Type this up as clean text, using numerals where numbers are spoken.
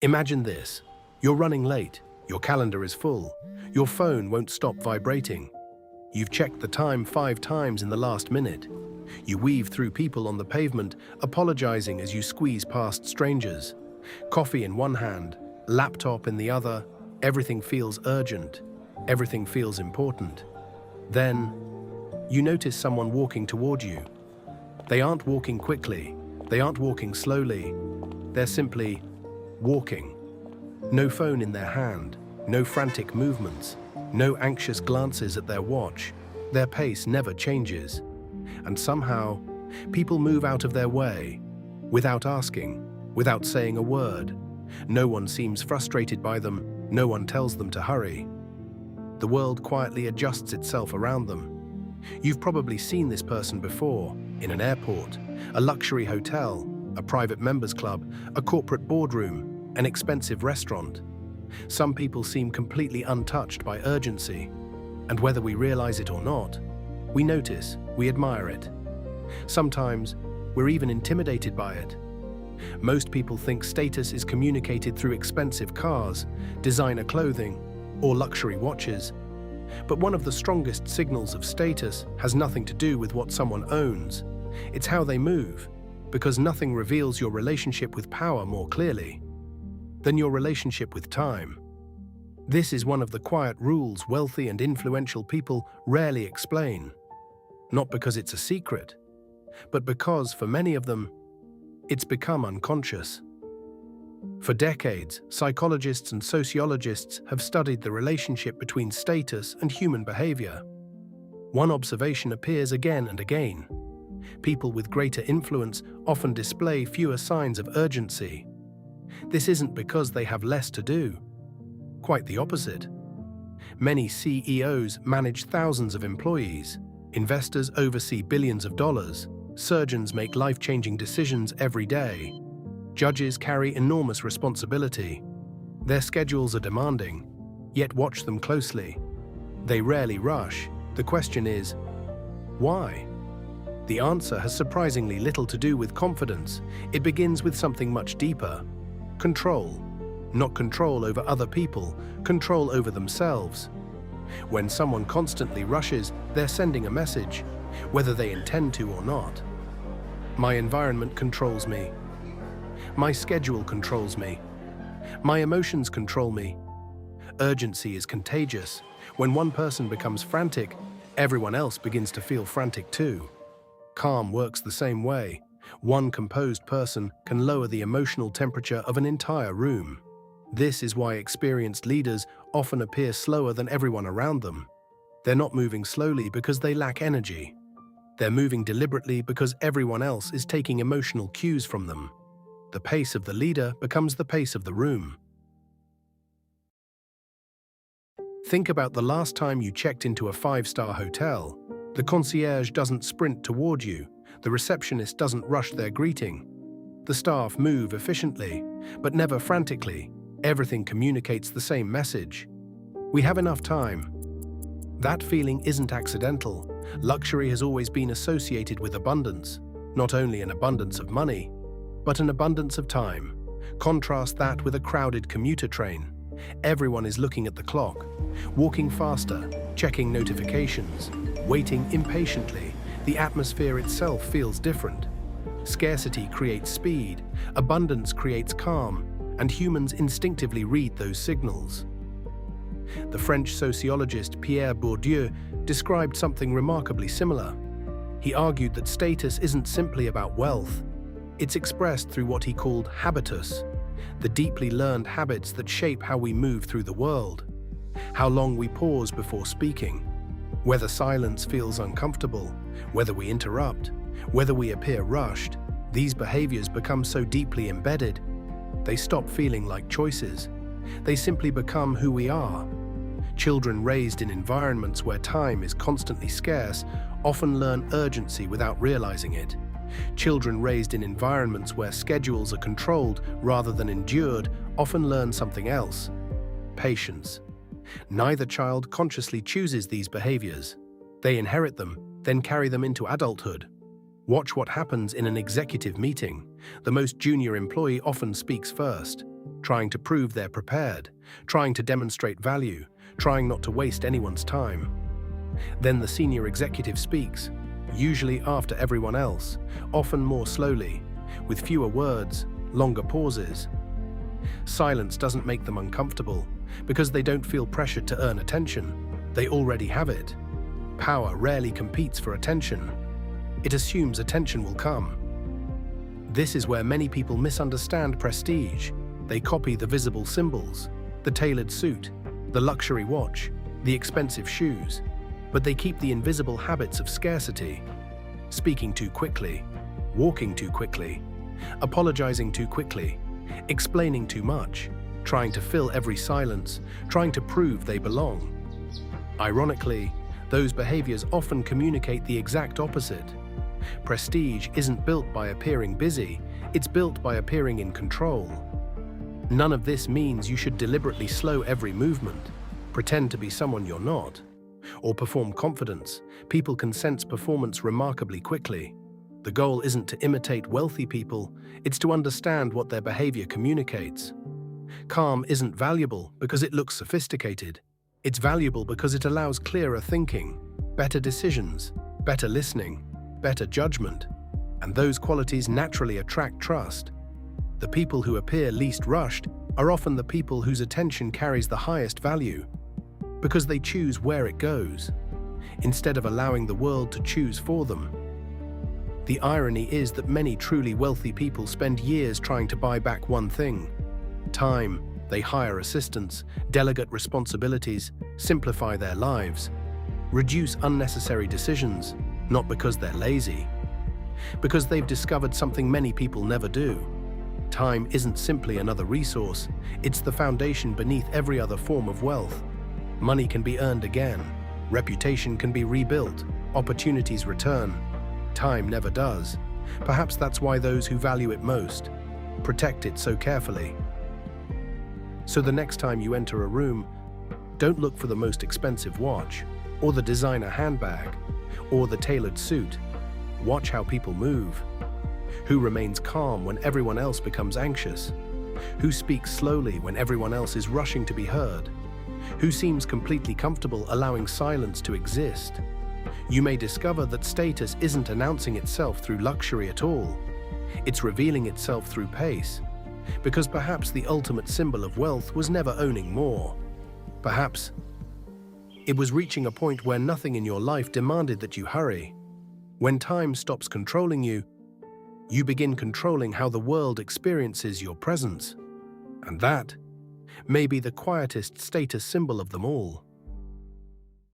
Imagine this. You're running late, your calendar is full, your phone won't stop vibrating. You've checked the time 5 times in the last minute. You weave through people on the pavement, apologizing as you squeeze past strangers. Coffee in one hand, laptop in the other, everything feels urgent, everything feels important. Then, you notice someone walking toward you. They aren't walking quickly, they aren't walking slowly, they're simply walking. No phone in their hand, no frantic movements, no anxious glances at their watch. Their pace never changes. And somehow, people move out of their way, without asking, without saying a word. No one seems frustrated by them, no one tells them to hurry. The world quietly adjusts itself around them. You've probably seen this person before, in an airport, a luxury hotel, a private members club, a corporate boardroom, an expensive restaurant. Some people seem completely untouched by urgency, and whether we realize it or not, we notice, we admire it. Sometimes, we're even intimidated by it. Most people think status is communicated through expensive cars, designer clothing, or luxury watches. But one of the strongest signals of status has nothing to do with what someone owns. It's how they move, because nothing reveals your relationship with power more clearly than your relationship with time. This is one of the quiet rules wealthy and influential people rarely explain. Not because it's a secret, but because, for many of them, it's become unconscious. For decades, psychologists and sociologists have studied the relationship between status and human behavior. One observation appears again and again. People with greater influence often display fewer signs of urgency. This isn't because they have less to do. Quite the opposite. Many CEOs manage thousands of employees. Investors oversee billions of dollars. Surgeons make life-changing decisions every day. Judges carry enormous responsibility. Their schedules are demanding, yet watch them closely. They rarely rush. The question is, why? The answer has surprisingly little to do with confidence. It begins with something much deeper. Control. Not control over other people, control over themselves. When someone constantly rushes, they're sending a message, whether they intend to or not. My environment controls me. My schedule controls me. My emotions control me. Urgency is contagious. When one person becomes frantic, everyone else begins to feel frantic too. Calm works the same way. One composed person can lower the emotional temperature of an entire room. This is why experienced leaders often appear slower than everyone around them. They're not moving slowly because they lack energy. They're moving deliberately because everyone else is taking emotional cues from them. The pace of the leader becomes the pace of the room. Think about the last time you checked into a 5-star hotel. The concierge doesn't sprint toward you. The receptionist doesn't rush their greeting. The staff move efficiently, but never frantically. Everything communicates the same message. We have enough time. That feeling isn't accidental. Luxury has always been associated with abundance. Not only an abundance of money, but an abundance of time. Contrast that with a crowded commuter train. Everyone is looking at the clock, walking faster, checking notifications, waiting impatiently. The atmosphere itself feels different. Scarcity creates speed, abundance creates calm, and humans instinctively read those signals. The French sociologist Pierre Bourdieu described something remarkably similar. He argued that status isn't simply about wealth. It's expressed through what he called habitus, the deeply learned habits that shape how we move through the world, how long we pause before speaking, whether silence feels uncomfortable, whether we interrupt, whether we appear rushed. These behaviors become so deeply embedded, they stop feeling like choices. They simply become who we are. Children raised in environments where time is constantly scarce often learn urgency without realizing it. Children raised in environments where schedules are controlled rather than endured often learn something else: patience. Neither child consciously chooses these behaviors. They inherit them, then carry them into adulthood. Watch what happens in an executive meeting. The most junior employee often speaks first. trying to prove they're prepared, trying to demonstrate value, trying not to waste anyone's time. Then the senior executive speaks, usually after everyone else, often more slowly, with fewer words, longer pauses. Silence doesn't make them uncomfortable, because they don't feel pressured to earn attention. They already have it. Power rarely competes for attention. It assumes attention will come. This is where many people misunderstand prestige. They copy the visible symbols, the tailored suit, the luxury watch, the expensive shoes, but they keep the invisible habits of scarcity. Speaking too quickly, walking too quickly, apologizing too quickly, explaining too much, trying to fill every silence, trying to prove they belong. Ironically, those behaviors often communicate the exact opposite. Prestige isn't built by appearing busy, it's built by appearing in control. None of this means you should deliberately slow every movement, pretend to be someone you're not, or perform confidence. People can sense performance remarkably quickly. The goal isn't to imitate wealthy people, it's to understand what their behavior communicates. Calm isn't valuable because it looks sophisticated. It's valuable because it allows clearer thinking, better decisions, better listening, better judgment, and those qualities naturally attract trust. The people who appear least rushed are often the people whose attention carries the highest value, because they choose where it goes, instead of allowing the world to choose for them. The irony is that many truly wealthy people spend years trying to buy back one thing: time. They hire assistants, delegate responsibilities, simplify their lives, reduce unnecessary decisions, not because they're lazy, because they've discovered something many people never do. Time isn't simply another resource, it's the foundation beneath every other form of wealth. Money can be earned again, reputation can be rebuilt, opportunities return. Time never does. Perhaps that's why those who value it most protect it so carefully. So the next time you enter a room, don't look for the most expensive watch, or the designer handbag, or the tailored suit. Watch how people move. Who remains calm when everyone else becomes anxious? Who speaks slowly when everyone else is rushing to be heard? Who seems completely comfortable allowing silence to exist? You may discover that status isn't announcing itself through luxury at all. It's revealing itself through pace. Because perhaps the ultimate symbol of wealth was never owning more. Perhaps it was reaching a point where nothing in your life demanded that you hurry. When time stops controlling you, you begin controlling how the world experiences your presence. And that may be the quietest status symbol of them all.